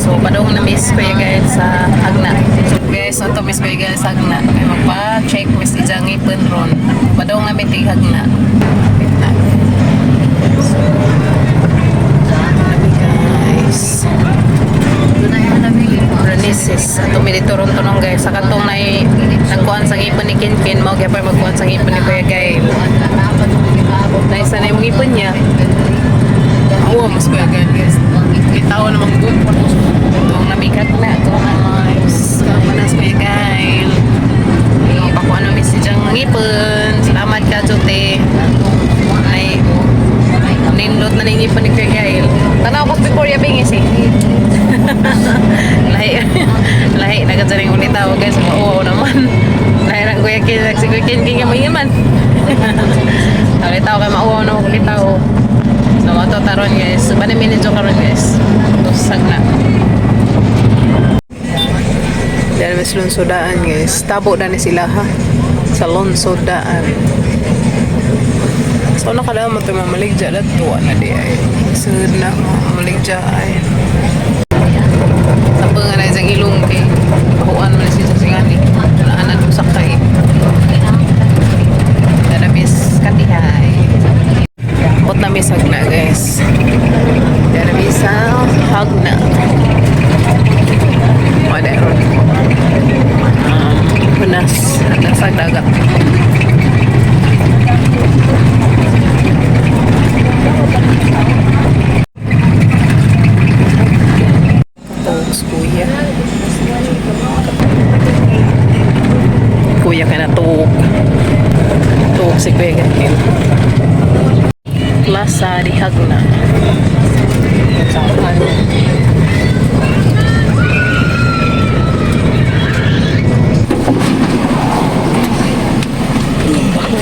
So, padong na miss ko yung guys sa Hagna. So, guys, ito miss ko yung guys sa Hagna. May magpa-check miss ijang ipon ron. Padong na mitig Hagna. So, nabi guys. Renesis. Ito milito ron to nung guys. Sa kantong na nagkuhan sa ipon ni Kinkin. Mau kaya pa magkuhan sa ipon ni Kuya Gail. Naisa na yung ipon niya. Oo, mas Kuya Gail guys. Kita ko naman good. Itong namikat na. Ito na guys. Manas Kuya Gail. Pakuha na message ang ipon. Salamat ka, Jote. Ay, nindot na ng ipon ni Kuya Gail. Tanaw ko before ya bingis eh. Lahi nagkatsaring ulit tao guys. Mauwaw naman. Lahi lang Kuya Kin. Si Kuya Kin kaya mayaman. Ulit tao kaya mauwaw na ulit tao. So, ito taron guys. Bani minutes yung karon guys. Ito sagna. Dahil mas lunsodaan guys. Tabo na ni sila ha. Sa lunsodaan. So, nakalaman mo ito mamaligja na tuwa na di ay. Sud na mamaligja ay. Tapos nga na isang ilong kay. Pakuan mo na siya sa singani. Naanan mo sakay. Darabis katihay. Bot na misag na guys. Darabis hag na. Wala ron. Punas. Nasag dagat. Kuya ka na tuog si Kuya Gail. Plaza di Hagna.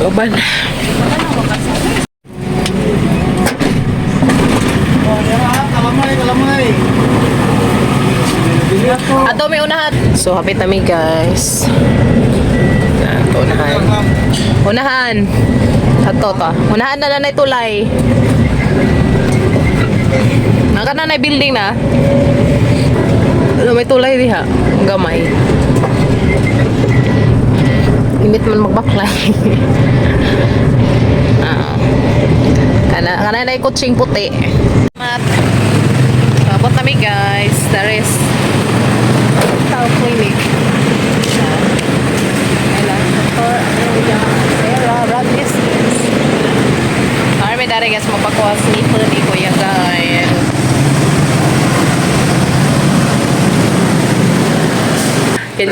Kaban. Ato may unahan. So hapit na mi guys. Unahan. Ato ta. Unahan na nanay tulay. Naka nanay building na. May tulay diha. Ang gamay. Init man magbaklay. Kana na kutsing puti. Abot nami guys. There is Tao Clinic. May dari guys magpakuha sleeper ni Kuya Gail.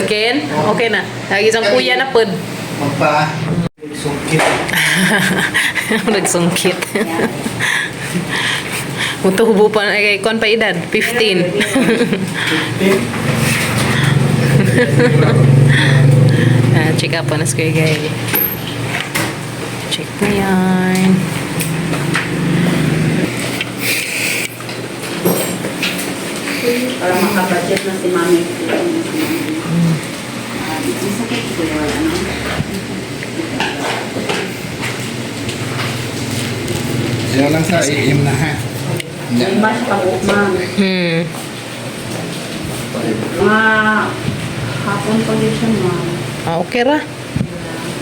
Ken, okay na. Lagi isang kuya na pod. Magpa sungkit. Nagsungkit. Mutubo pa na kay kon pa edad 15. Check up na si Kuya Gail. Check na yan. Para makabudget na si Mami. Sakit ko yun, ano? Diyan lang sa iim na ha. Yung mas pag-ukman. Mga hapon pa din siya, Ma'am. Okay ra.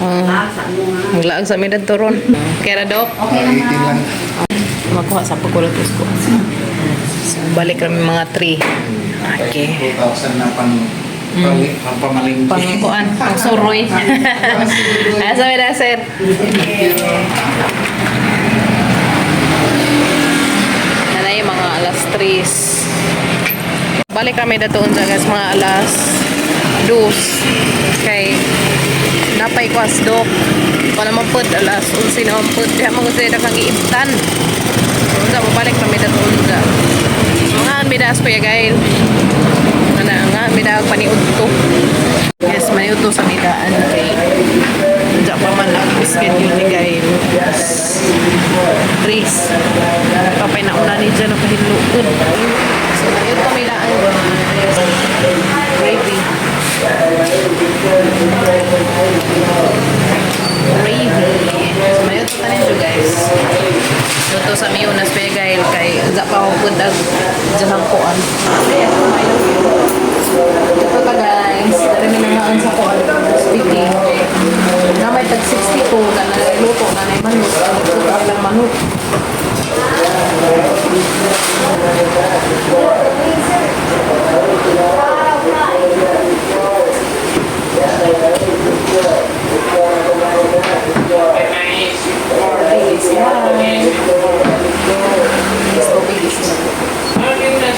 Lasa mo nga. Maglaag sa midad turon. Okay ra, Dok? Okay na, Itim lang. Ma'am. Makuha sa pagkulatos ko. So, balik kami mga 3. Okay. 2,000 na pamalingki. Pangkuan, pang suroy. Asa may na, sir? Nanay, mga alas 3. Balik kami datoon sa guys, mga alas 2. Okay. Napay ko as dok. Wala man po, alas 11 na man po. Diya mo gusto na kang iibtan. So, mabalik kami datoon sa. Mga anbidas ko ya Gail. Nga, midaag paniud to. Yes, maniud to sa midaan. Okay. Diya pa man ang schedule ni Gail. Chris. Kapay na una ni dyan ang kahilukod. So, maniud to midaan. Gravy. So, maniud to tanin dyan guys. Ito sa miyo na Gail kay Diya pa ako pundag dyan ang kuan. Kaya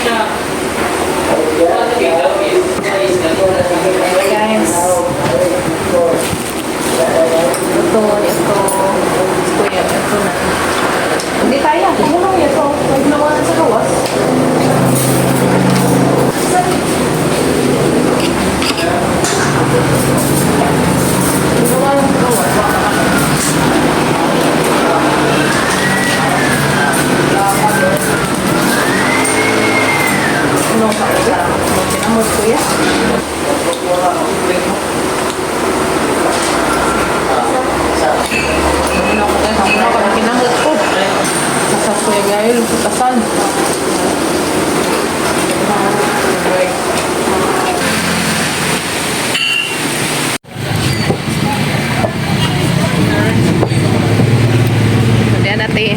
Guys. Ito. Kuya, ito na. Hindi kaya. Kumulong ito. Huwag nawanan sa gawas. Nawanan sa gawas. Ano ka ulit? Magkinamot ko yan. Ano ka magkinamot ko? Sasas ko yung gayol, putasan. Diyan natin.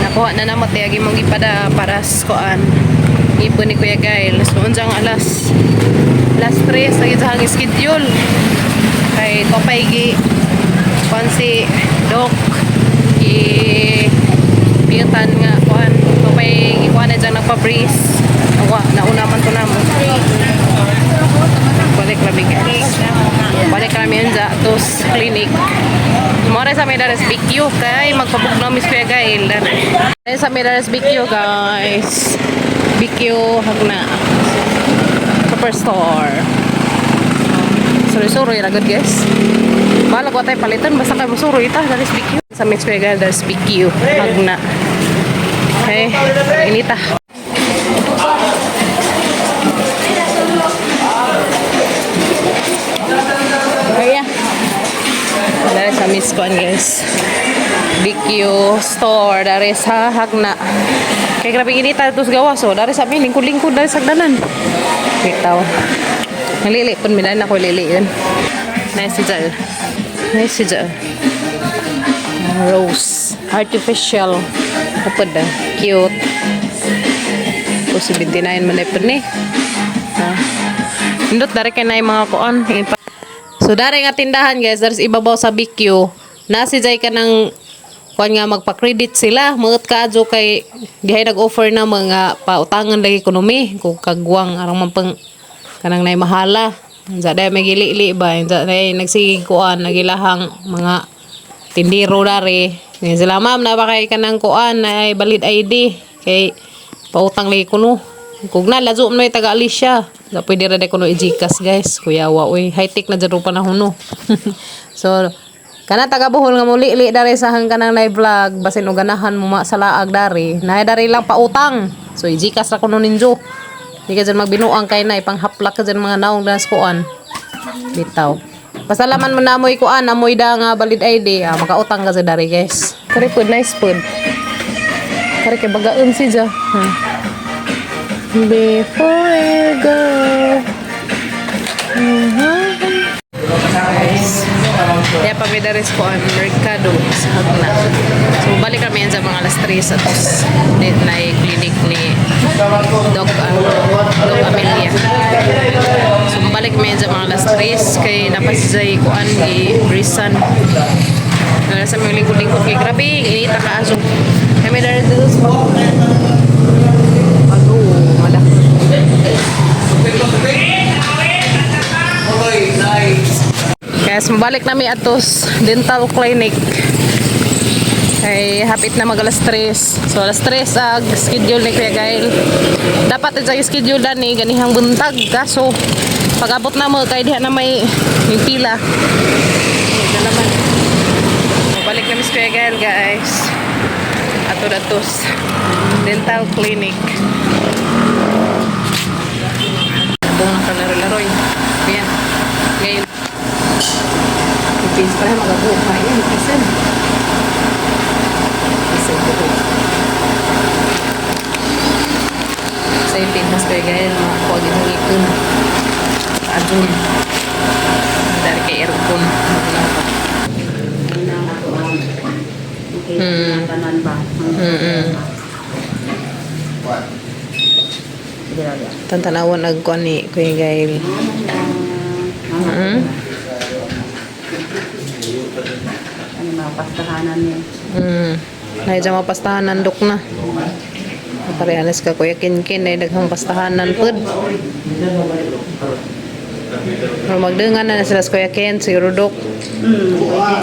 Nakuha na naman tiyagi mong ipada paras koan. Ipon ni Kuya Gail. So, unjang alas 3 sa isang schedule. Kay Topay gi si Doc piyutan nga kuan. Topay gi kuan na dyan nagpa-breeze. Nauna man to na mo. Balik kami guys. Balik kami yun sa tos clinic. Mora sa Medares BQ kay magpabog na Miss Kuya Gail. Dahil sa Medares BQ guys. BQ hagna. Superstore. Suroy-suroy ragad guys. Bahala ko tayo palitan basta kayo masuroy ita. Dalis BQ. Sa Miss Kuya Gail dalis BQ hagna. Okay. Inita. Kaya. Dari sa Miss Kuan guys. BQ store dari sa hagna. Kaya grabe inita ito sa gawas oh. Dari sa amin lingkod-lingkod dari sa danan. Bitaw. Nalili pun milan ako lili yun. Nice si Jal. Nice si Jal. Rose. Artificial. Apa dah? Cute. Pusi 29 man ipon ni. Indot dari kay na yung mga kuan. So dari nga tindahan guys, dari ibabaw sa BQ. Nasi jay ka ng kuan nga magpa-credit sila. Mangat ka adyo kay dihay nag-offer na mga pautangan lagi ekonomi. Kung kagwang arang mampang kanang nay mahala. Zaday may gili-li ba? Zaday nagsigig kuan nagilahang mga tindiro dari. Ngayon sila ma'am na ba kay kanang kuan ay valid ID kay pautang lagi kuno. Kung na lazo mo yung taga-Alicia. Na pwede rin ko no i-Gcash guys. Kuyawa, uy. High-tech na dyan pa na huno. So, kana taga-buhol nga muli dari sa hanggang na vlog. Basin o ganahan mo sa laag dari. Nahay dari lang pautang. So, i-Gcash na kuno ninyo. Hindi ka dyan magbinuang kay na. Ipanghaplak ka dyan mga naong danas kuan. Bitaw. Basta laman mo na amoy kuan. Amoy da nga valid ID. Makautang ka dyan dari guys. Kari po, nice food. Kari kay bagaon si dyan. Before I go. Guys. Kaya pa may daris ko ang Mercado sa hagna. So balik kami yan sa mga alas 3 sa tos. Na clinic ni Doc Amelia. So balik kami yan sa mga alas 3 kay napasizay ko ang i-brisan. Sa mga lingkod-lingkod kay grabe. Inita ka aso. Kami daris dito sa Guys, mabalik namin atos dental clinic. Ay hapit na mag alas 3. So alas 3 ag schedule ni Kuya Gail. Dapat sa schedule dani ganihang buntag kaso pag-abot na mo kay diha na may pila. Ito naman. Mabalik namin si Kuya Gail guys. Atos dental clinic. Itong nakalaro-laroy. Ayan. Ngayon. Ipins pala magabuka. Ayan, ipisan. Ipisan ko ito. Sa ipintas ko yung makakuha din ng ikon. Adun. Dari kay aircon. Tantanawan nagkuhan ni Kuya Gail. Ano mga pastahanan niya. Dahil dyan mapastahan nandok na. Parehanas ka Kuya Kinkin ay daghang pastahanan pud. Pero magdengan na sila sa Kuya Ken, si Rudok.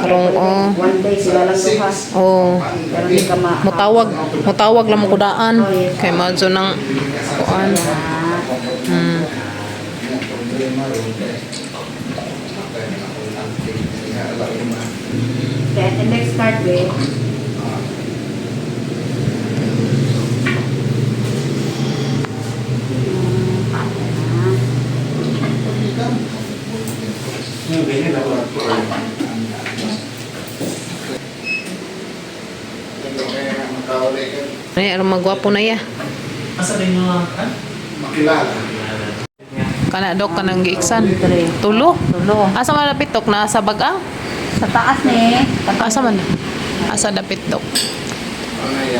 Karong One day sila lang duha. Pero hindi ka mutawag lang mo kudaan. Kay madso nang kuan. Kaya the next card, babe. Ay, ano magwapo na ya. Asa rin yung Makilala. Kana dok kanang giiksan. Tulo. Asa man dapit dok na sa bagang? Sa taas ni. Asa man? Asa dapit dok?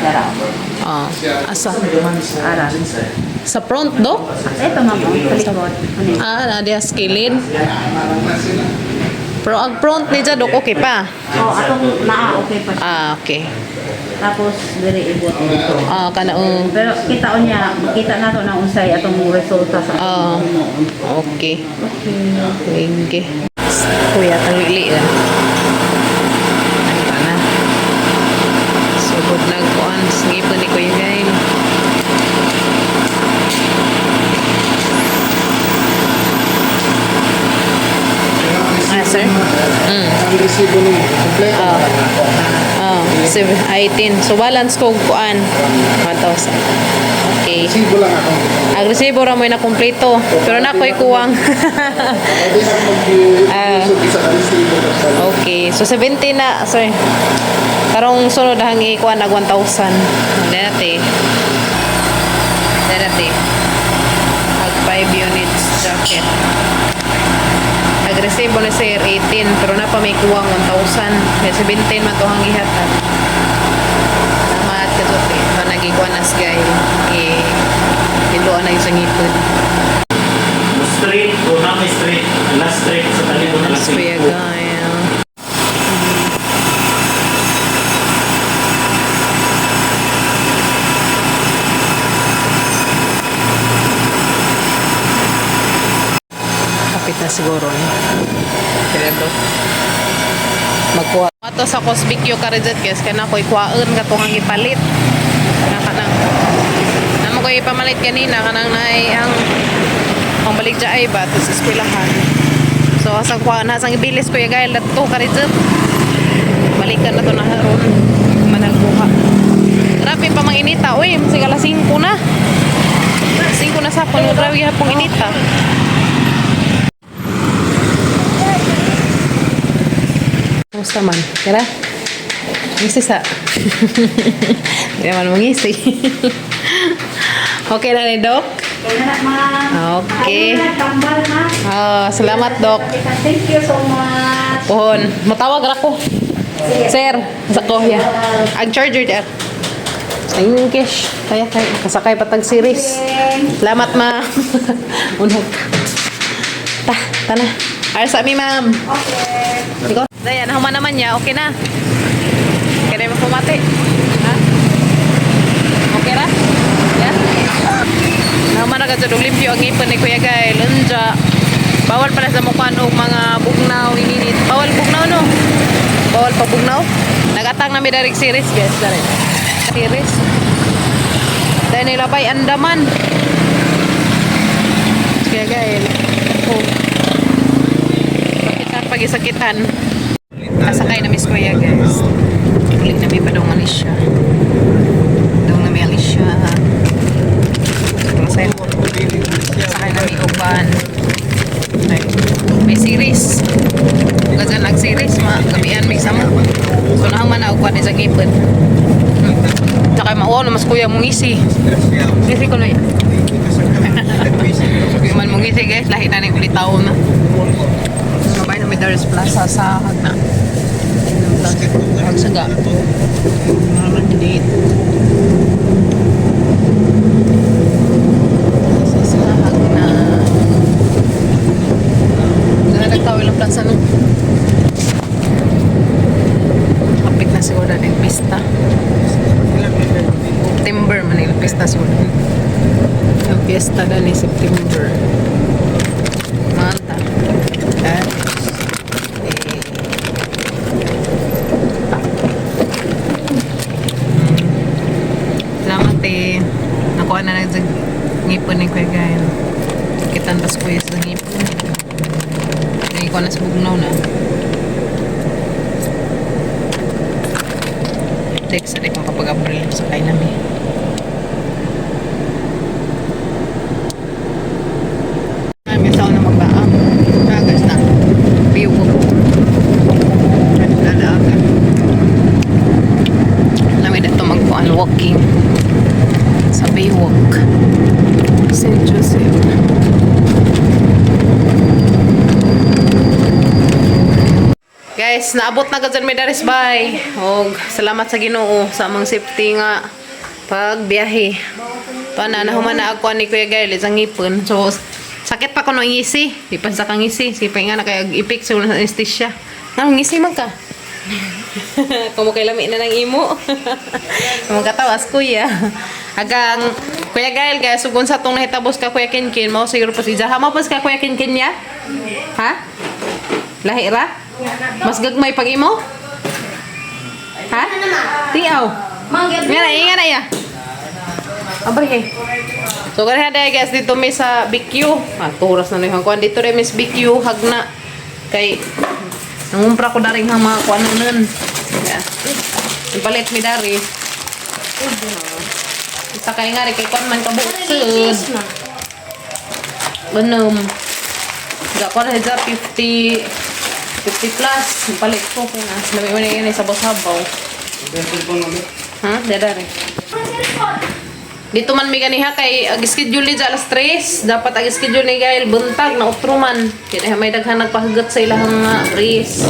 Dara. Asa? Ara. Sa front dok? Ito ma'am, sa likod. Ano yun? Na dia skilid. Pero ang front ni dyan dok okay pa. Atong naa, okay pa siya. Okay. Tapos, very ibot. Kana Pero kita niya, makita na to na unsay atong resulta sa okay. Lingge. Kuya talili na. Ano na? Sugod nagkuan. Sige po ni Kuya Gail. Sir? Ang resibo ni kompleto. 18. So balance ko kuan 1,000. Okay. Resibo lang ako. Ang resibo ra mo na kompleto. Pero na ko'y kuwang. Pwede na mag-isog isa ka resibo. Okay. So 70 na, sir. Karong sunod hang ikuan nag 1,000. Dati. Mag 5 units jacket. Agresibo na sir 18 pero na pa may kuwang 1,000. Kaya 17 man to hang ihatag. Salamat ka to. Nagikuan as guy. Piluan na yung sangipod. straight o na may straight. Last straight sa talino na lang. Kuya Gail. Kapit na siguro niya. Kaya to. Magkuha. Ato sa Cosbicyo Karizet guys. Kaya na ako'y kuhaan ka itong ipalit. Kanang. Naman ko ipamalit kanina. Kanang na ang balik dya ay ba. Tapos eskwelahan. So asang kuhaan. Asang ibilis Kuya Gail. Dato Karizet. Balikan na to na haron. Managbuha. Grabe pa mga inita. Uy, sigala 5 na. 5 na sa puno. Grabe hapong inita. Kumusta man? Kira? Ngisi sa? Hindi naman mangisi. Okay na ni Doc? Okay. Salamat Doc. Thank you so much. Pohon. Matawag ra ko. Sir, sa kuya. Ang charger der. Ayun cash. Kaya kasakay patag series. Salamat ma. Unag. Tana. Ay sa mi ma'am. Okay. Ikaw. Daya, nahuman naman niya. Okay na. Kaya mo pumati. Ha? Okay ra? Yan? Nahuman na ka sa Olimpio ang ipon ni Kuya Gail. Lunja. Bawal pala sa mukha ng mga bugnaw. Ininit. Bawal bugnaw no? Bawal pa bugnaw? Nagatang na may direct series guys. Series. Dahil nilabay andaman. Kuya Gail. Oh. Pag-isakitan. Kasakay na Miss Kuya guys. Ulit na may padong Alicia. Padong na may Alicia. Sakay na may uban. May series. Gagan nag-series. Gabihan may sama. So naman na uban isang ipon. Sakay mauwa na mas kuya mong isi. Ngisi ko na yan. Human mong isi guys. Lahi na ng ulit taon na. Sabay na may Daris Plaza sa Hagna. Hagsaga. Maraming hindi. Sa Hagna. Nagtawil ang plaza no? Kapit na siguro na yung pista. Timber man yung pista siguro. Fiesta na ni September. Manta. Eh. Salamat eh. Nakuha na ngipon ni Kuya Gael. Kitantas ko yung sa ngipon. Lagi ko na sa bugnaw na. Text sa kung kapag April sa kain namin. May tao na magbaang. Agas na. Biyo ko. Nalaga. Lamig na ito magpuan walking. Sa Baywalk. St. Joseph. Guys, naabot na ka dyan may daris bay. Og salamat sa Ginoo sa among safety nga pagbiyahe. Pana nahuman na ako ni Kuya Gael isang ngipon. So sakit pa ko no ngisi. Di pa sa kang ngisi. Sipay nga na kay ipik sa anesthesia. Nang ngisi man ka. Kumo kay lami na ng imo. Kumo katawas kuya. Agang Kuya Gael guys, sugon sa tong nahitabos ka Kuya Kinkin, mao siguro pa si Jaha. Mao pas ka Kuya Kinkin niya? Ha? Lahi ra? Mas gagmay pag imo? Ha? Tiaw. Nga na ya. Abay. So ganahan dahil guys dito may sa BQ. Turas na nung kuan dito rin Miss BQ hagna kay nangumpra ko daring hang mga kuan nun. Yeah. Ipalit mi dari. Sa kay nga kay kuan man kabuksud. Benom. Ga ko na sa 50 plus. Ipalit ko kaya na. Lami mo na yun sa sabaw. Ha? Dadari. Dito man may ganiha kay ag-schedule ni alas 3. Dapat ag-schedule ni Gael buntag na utruman. Kaya may daghan nagpahagat sa ilang race.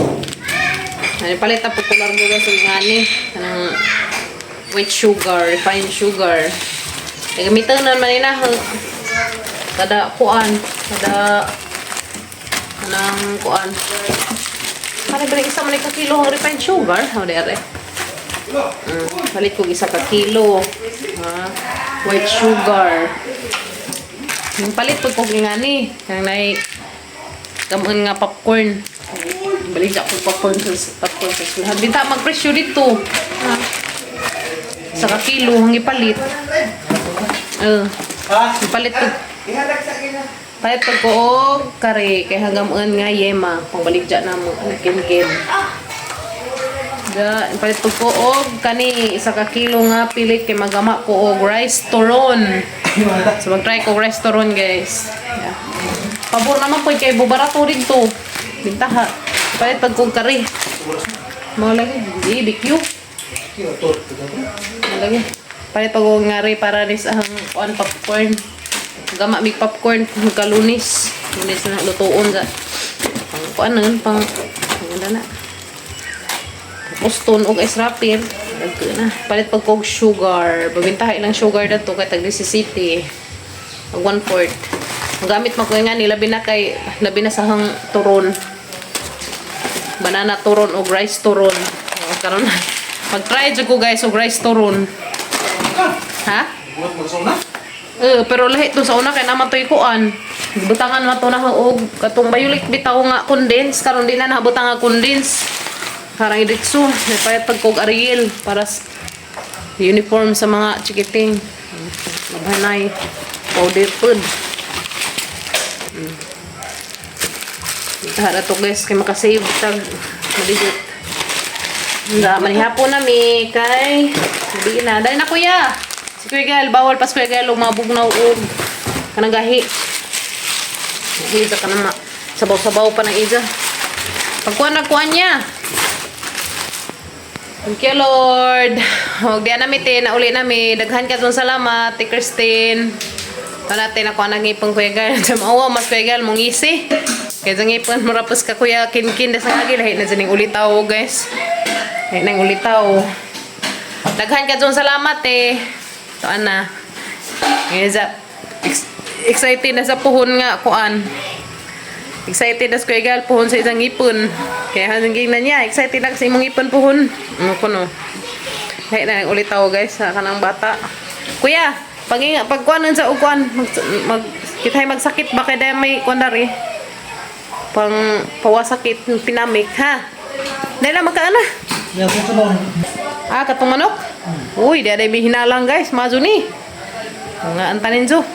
Ay palit na popular mo sa ngani kanang white sugar, refined sugar. Ay gamitan na man ina kada kuan, kada kanang kuan. Para balik isa man ka kilo ng refined sugar, how dere. Palit ko isa ka kilo. White sugar. Yung palit po ko ngani. Kaya na gamon nga popcorn. Balik ako popcorn sa lahat. Binta mag-presyo dito. Sa kilo ang ipalit. Ipalit ko. Palit ko og kare kay hanggamon nga yema. Pambalik dyan na mo kin-kin. Palit ko og kani isa ka kilo nga pilit kay magama ko og rice turon. So mag-try ko rice turon guys. Yeah. Pabor naman po kay bubarato dito. Bintaha. Palit pag kong kari. Mau lagi di BQ. Lagi. Palit pag kong ngari para nis ang on popcorn. Gama mig popcorn kalunis. Lunis na lutuon sa pang kuan pang nganda na. Uston og ice wrapper. Na. Palit pag kong sugar. Babintaha ilang sugar dato kay tag 17. Mag 1/4. Gamit mo ko nga ni labi na sa hang turon. Banana turon o rice turon. O karon mag-try jud ko guys og rice turon. Ha? Pero lahi to sa una kay naman toy kuan. Butangan man to na og katong bayulik bitaw nga condense karon di na nabutang nga condense. Karang iditso, payat pag kog Ariel para uniform sa mga chikiting. Maghanay powder food. Hara to guys kay makasave tag maligit. Nga manihapon na mi kay di na dai na kuya. Si Kuya Gael bawal pas Kuya Gael lumabugnaw og kanang gahi. Isa ka na sabaw-sabaw pa ng isa. Pagkuan na kuan niya. Thank you Lord. Og di na mi na uli na mi daghan ka tong salamat ti Christine. Natin ako ang ngipon Kuya Gael. Mawa mas Kuya Gael mong isi. Kaya sa ngipon mo rapos ka Kuya Kinkin. Dasa nga gila. Hit na dyan yung ulitaw guys. Hit na yung ulitaw. Daghan ka dyan salamat eh. Ito na. Excited na sa puhon nga kuan. Excited na sa Kuya Gael puhon sa isang ngipon. Kaya hanggang na niya. Excited na sa imong ngipon puhon. Ano ko no. Hit na yung ulitaw guys. Sa kanang bata. Kuya. Pagkuanan sa ukuan, kita'y magsakit ba kaya may kuandari? Pang pawasakit, pinamik, ha? Dahil na magkaana? Yan po sunod. Katong manok? Uy, di ada may hinalang guys, mazo ni. Nga antanin jo.